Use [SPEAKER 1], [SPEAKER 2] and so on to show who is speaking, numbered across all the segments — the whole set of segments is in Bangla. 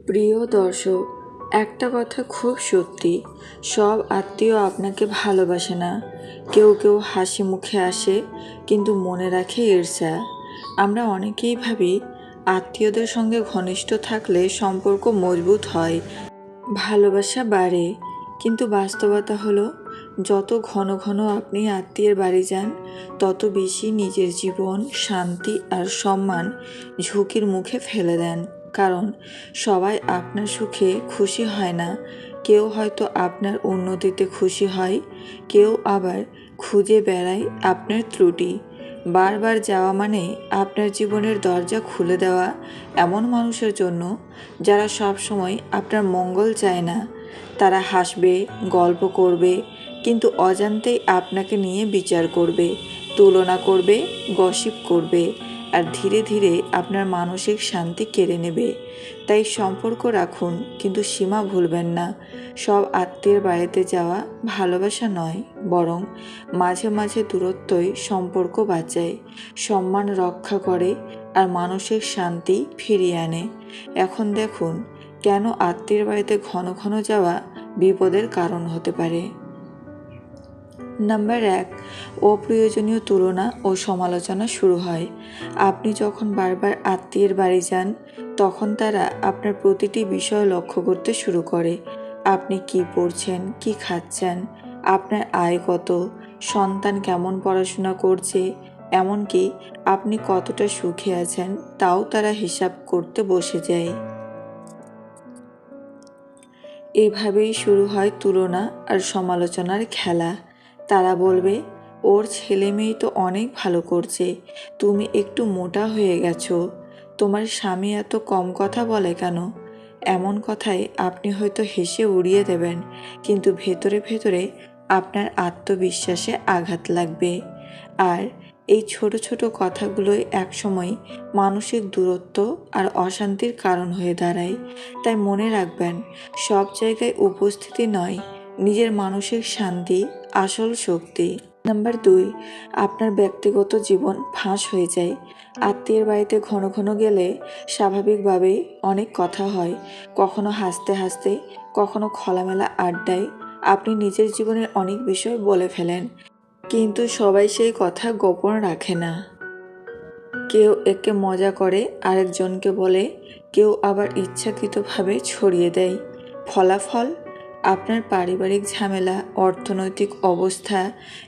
[SPEAKER 1] প্রিয় দর্শক, একটা কথা খুব সত্যি, সব আত্মীয় আপনাকে ভালোবাসে না। কেউ কেউ হাসি মুখে আসে, কিন্তু মনে রাখে ঈর্ষা। আমরা অনেকেই ভাবি আত্মীয়দের সঙ্গে ঘনিষ্ঠ থাকলে সম্পর্ক মজবুত হয়, ভালোবাসা বাড়ে। কিন্তু বাস্তবতা হলো, যত ঘন ঘন আপনি আত্মীয়ের বাড়ি যান, তত বেশি নিজের জীবন, শান্তি আর সম্মান ঝুঁকির মুখে ফেলে দেন। কারণ সবাই আপনার সুখে খুশি হয় না। কেউ হয়তো আপনার উন্নতিতে খুশি হয়, কেউ আবার খুঁজে বেড়ায় আপনার ত্রুটি। বারবার যাওয়া মানে আপনার জীবনের দরজা খুলে দেওয়া এমন মানুষের জন্য যারা সবসময় আপনার মঙ্গল চায় না। তারা হাসবে, গল্প করবে, কিন্তু অজান্তেই আপনাকে নিয়ে বিচার করবে, তুলনা করবে, গসিপ করবে, আর ধীরে ধীরে আপনার মানসিক শান্তি কেড়ে নেবে। তাই সম্পর্ক রাখুন, কিন্তু সীমা ভুলবেন না। সব আত্মীয়ের বাড়িতে যাওয়া ভালোবাসা নয়, বরং মাঝে মাঝে দূরত্বই সম্পর্ক বাঁচায়, সম্মান রক্ষা করে, আর মানসিক শান্তি ফিরিয়ে আনে। এখন দেখুন কেন আত্মীয়ের বাড়িতে ঘন ঘন যাওয়া বিপদের কারণ হতে পারে। নাম্বার 1, অপ্রয়োজনীয় তুলনা ও সমালোচনা শুরু হয়। আপনি যখন বারবার আত্মীয়ের বাড়ি যান, তখন তারা আপনার প্রতিটি বিষয় লক্ষ্য করতে শুরু করে। আপনি কি পড়ছেন, কি খাচ্ছেন, আপনার আয় কত, সন্তান কেমন পড়াশোনা করছে, এমনকি আপনি কতটা সুখে আছেন তাও তারা হিসাব করতে বসে যায়। এভাবেই শুরু হয় তুলনা আর সমালোচনার খেলা। তারা বলবে, ওর ছেলে মেয়ে তো অনেক ভালো করছে, তুমি একটু মোটা হয়ে গেছো, তোমার স্বামী এত কম কথা বলে কেন? এমন কথায় আপনি হয়তো হেসে উড়িয়ে দেবেন, কিন্তু ভেতরে ভেতরে আপনার আত্মবিশ্বাসে আঘাত লাগবে। আর এই ছোট ছোট কথাগুলোই একসময় মানসিক দূরত্ব আর অশান্তির কারণ হয়ে দাঁড়ায়। তাই মনে রাখবেন, সব জায়গায় উপস্থিতি নয়, নিজের মানসিক শান্তি আসল শক্তি। নাম্বার 2, আপনার ব্যক্তিগত জীবন ফাঁস হয়ে যায়। আত্মীয়ের বাড়িতে ঘন ঘন গেলে স্বাভাবিকভাবেই অনেক কথা হয়, কখনো হাসতে হাসতে, কখনো খোলামেলা আড্ডায় আপনি নিজের জীবনের অনেক বিষয় বলে ফেলেন। কিন্তু সবাই সেই কথা গোপন রাখে না। কেউ একে মজা করে আরেকজনকে বলে, কেউ আবার ইচ্ছাকৃতভাবে ছড়িয়ে দেয়। ফলাফল, আপনার পারিবারিক ঝামেলা, অর্থনৈতিক অবস্থা,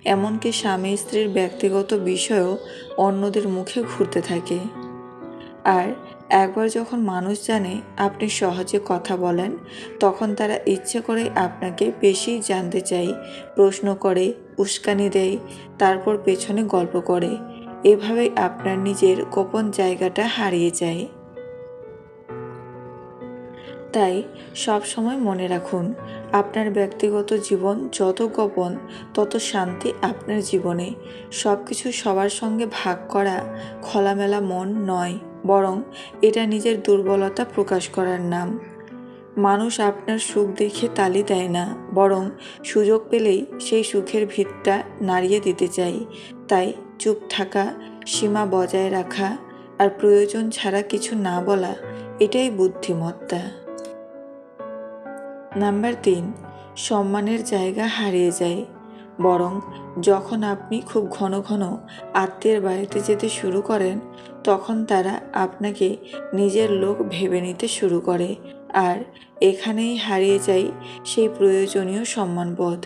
[SPEAKER 1] এমনকি স্বামী স্ত্রীর ব্যক্তিগত বিষয়ও অন্যদের মুখে ঘুরতে থাকে। আর একবার যখন মানুষ জানে আপনি সহজে কথা বলেন, তখন তারা ইচ্ছে করে আপনাকে বেশি জানতে চায়, প্রশ্ন করে, উস্কানি দেয়, তারপর পেছনে গল্প করে। এভাবেই আপনার নিজের গোপন জায়গাটা হারিয়ে যায়। তাই সব সময় মনে রাখুন, আপনার ব্যক্তিগত জীবন যত গোপন, তত শান্তি আপনার জীবনে। সব কিছু সবার সঙ্গে ভাগ করা খোলামেলা মন নয়, বরং এটা নিজের দুর্বলতা প্রকাশ করার নাম। মানুষ আপনার সুখ দেখে তালি দেয় না, বরং সুযোগ পেলেই সেই সুখের ভিতটা নাড়িয়ে দিতে চাই। তাই চুপ থাকা, সীমা বজায় রাখা, আর প্রয়োজন ছাড়া কিছু না বলা, এটাই বুদ্ধিমত্তা। নাম্বার 3, সম্মানের জায়গা হারিয়ে যায়। বরং যখন আপনি খুব ঘন ঘন আত্মীয়ের বাড়িতে যেতে শুরু করেন, তখন তারা আপনাকে নিজের লোক ভেবে নিতে শুরু করে। আর এখানেই হারিয়ে যায় সেই প্রয়োজনীয় সম্মানবোধ।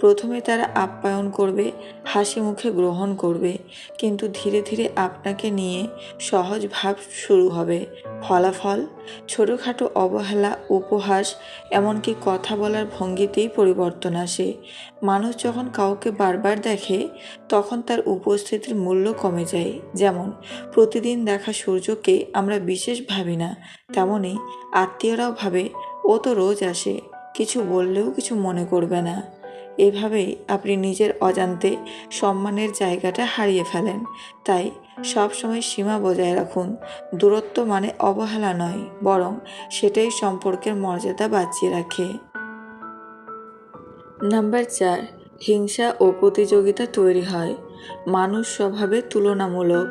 [SPEAKER 1] প্রথমে তারা আপ্যায়ন করবে, হাসি মুখে গ্রহণ করবে, কিন্তু ধীরে ধীরে আপনাকে নিয়ে সহজ ভাব শুরু হবে। ফলাফল, ছোটোখাটো অবহেলা, উপহাস, এমনকি কথা বলার ভঙ্গিতেই পরিবর্তন আসে। মানুষ যখন কাউকে বারবার দেখে, তখন তার উপস্থিতির মূল্য কমে যায়। যেমন প্রতিদিন দেখা সূর্যকে আমরা বিশেষ ভাবি না, তেমনই আত্মীয়রাও ভাবে, ও তো রোজ আসে, কিছু বললেও কিছু মনে করবে না। এভাবেই আপনি নিজের অজান্তে সম্মানের জায়গাটা হারিয়ে ফেলেন। তাই সবসময় সীমা বজায় রাখুন। দূরত্ব মানে অবহেলা নয়, বরং সেটাই সম্পর্কের মর্যাদা বাঁচিয়ে রাখে। নাম্বার 4, হিংসা ও প্রতিযোগিতা তৈরি হয়। মানুষ স্বভাবে তুলনামূলক,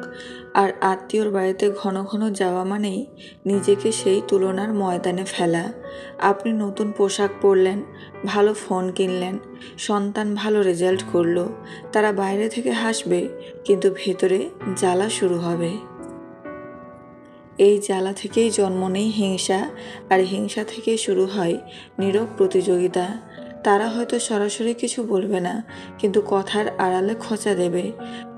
[SPEAKER 1] আর আত্মীয়র বাড়িতে ঘন ঘন যাওয়া মানেই নিজেকে সেই তুলনার ময়দানে ফেলা। আপনি নতুন পোশাক পরলেন, ভালো ফোন কিনলেন, সন্তান ভালো রেজাল্ট করলো, তারা বাইরে থেকে হাসবে, কিন্তু ভেতরে জ্বালা শুরু হবে। এই জ্বালা থেকেই জন্ম নেয় হিংসা, আর হিংসা থেকেই শুরু হয় নীরব প্রতিযোগিতা। তারা হয়তো সরাসরি কিছু বলবে না, কিন্তু কথার আড়ালে খোঁচা দেবে।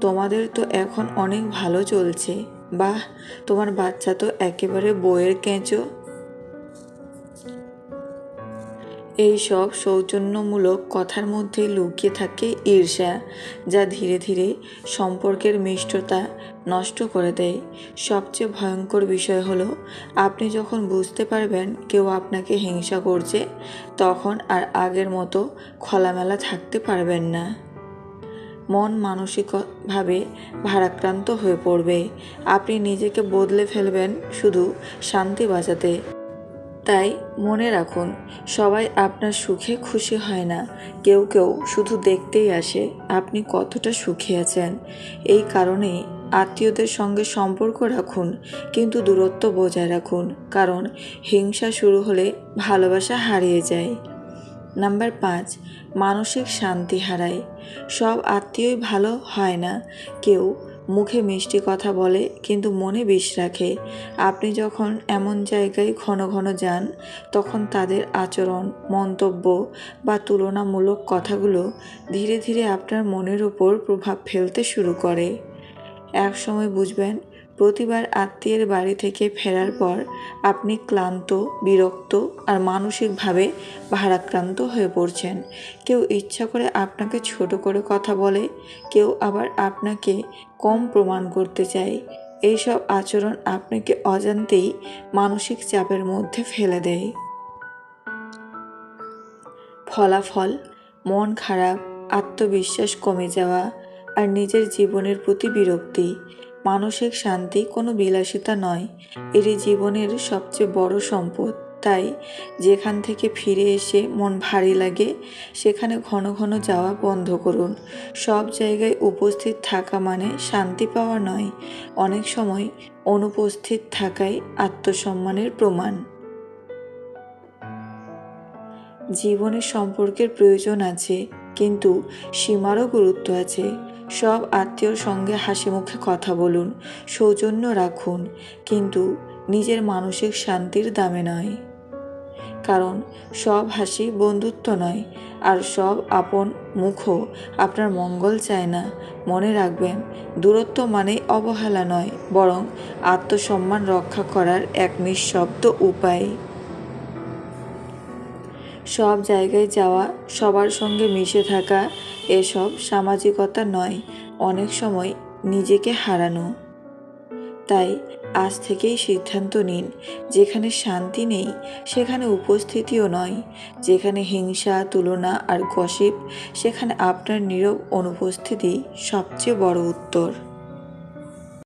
[SPEAKER 1] তোমাদের তো এখন অনেক ভালো চলছে, বাহ, তোমার বাচ্চা তো একেবারে বইয়ের কেঁচো। এই সব সৌজন্যমূলক কথার মধ্যে লুকিয়ে থাকে ঈর্ষা, যা ধীরে ধীরে সম্পর্কের মিষ্টতা নষ্ট করে দেয়। সবচেয়ে ভয়ঙ্কর বিষয় হলো, আপনি যখন বুঝতে পারবেন কেউ আপনাকে হিংসা করছে, তখন আর আগের মতো খোলামেলা থাকতে পারবেন না। মন মানসিকভাবে ভারাক্রান্ত হয়ে পড়বে। আপনি নিজেকে বদলে ফেলবেন শুধু শান্তি বাঁচাতে। তাই মনে রাখুন, সবাই আপনার সুখে খুশি হয় না। কেউ কেউ শুধু দেখতেই আসে আপনি কতটা সুখী আছেন। এই কারণেই আত্মীয়দের সঙ্গে সম্পর্ক রাখুন, কিন্তু দূরত্ব বজায় রাখুন, কারণ হিংসা শুরু হলে ভালোবাসা হারিয়ে যায়। নাম্বার 5, মানসিক শান্তি হারায়। সব আত্মীয়ই ভালো হয় না। কেউ মুখে মিষ্টি কথা বলে কিন্তু মনে বিষ রাখে। আপনি যখন এমন জায়গায় ঘন ঘন যান, তখন তাদের আচরণ, মন্তব্য বা তুলনামূলক কথাগুলো ধীরে ধীরে আপনার মনের উপর প্রভাব ফেলতে শুরু করে। এক সময় বুঝবেন, প্রতিবার আত্মীয়ের বাড়ি থেকে ফেরার পর আপনি ক্লান্ত, বিরক্ত আর মানসিকভাবে ভারাক্রান্ত হয়ে পড়ছেন। কেউ ইচ্ছা করে আপনাকে ছোট করে কথা বলে, কেউ আবার আপনাকে কম প্রমাণ করতে চায়। এইসব আচরণ আপনাকে অজান্তেই মানসিক চাপের মধ্যে ফেলে দেয়। ফলাফল: মন খারাপ, আত্মবিশ্বাস কমে যাওয়া আর নিজের জীবনের প্রতি বিরক্তি। মানসিক শান্তি কোনো বিলাসিতা নয়, এটি জীবনের সবচেয়ে বড় সম্পদ। তাই যেখান থেকে ফিরে এসে মন ভারী লাগে, সেখানে ঘন ঘন যাওয়া বন্ধ করুন। সব জায়গায় উপস্থিত থাকা মানে শান্তি পাওয়া নয়, অনেক সময় অনুপস্থিত থাকাই আত্মসম্মানের প্রমাণ। জীবনে সম্পর্কের প্রয়োজন আছে, কিন্তু সীমারও গুরুত্ব আছে। সব আত্মীয়র সঙ্গে হাসি মুখে কথা বলুন, সৌজন্য রাখুন, কিন্তু নিজের মানসিক শান্তির দামে নয়। কারণ সব হাসি বন্ধুত্ব নয়, আর সব আপন মুখও আপনার মঙ্গল চায় না। মনে রাখবেন, দূরত্ব মানেই অবহেলা নয়, বরং আত্মসম্মান রক্ষা করার এক নিঃশব্দ উপায়। সব জায়গায় যাওয়া, সবার সঙ্গে মিশে থাকা, এসব সামাজিকতা নয়, অনেক সময় নিজেকে হারানো। তাই আজ থেকেই সিদ্ধান্ত নিন, যেখানে শান্তি নেই সেখানে উপস্থিতিও নয়, যেখানে হিংসা, তুলনা আর গসিপ, সেখানে আপনার নীরব অনুপস্থিতি সবচেয়ে বড় উত্তর।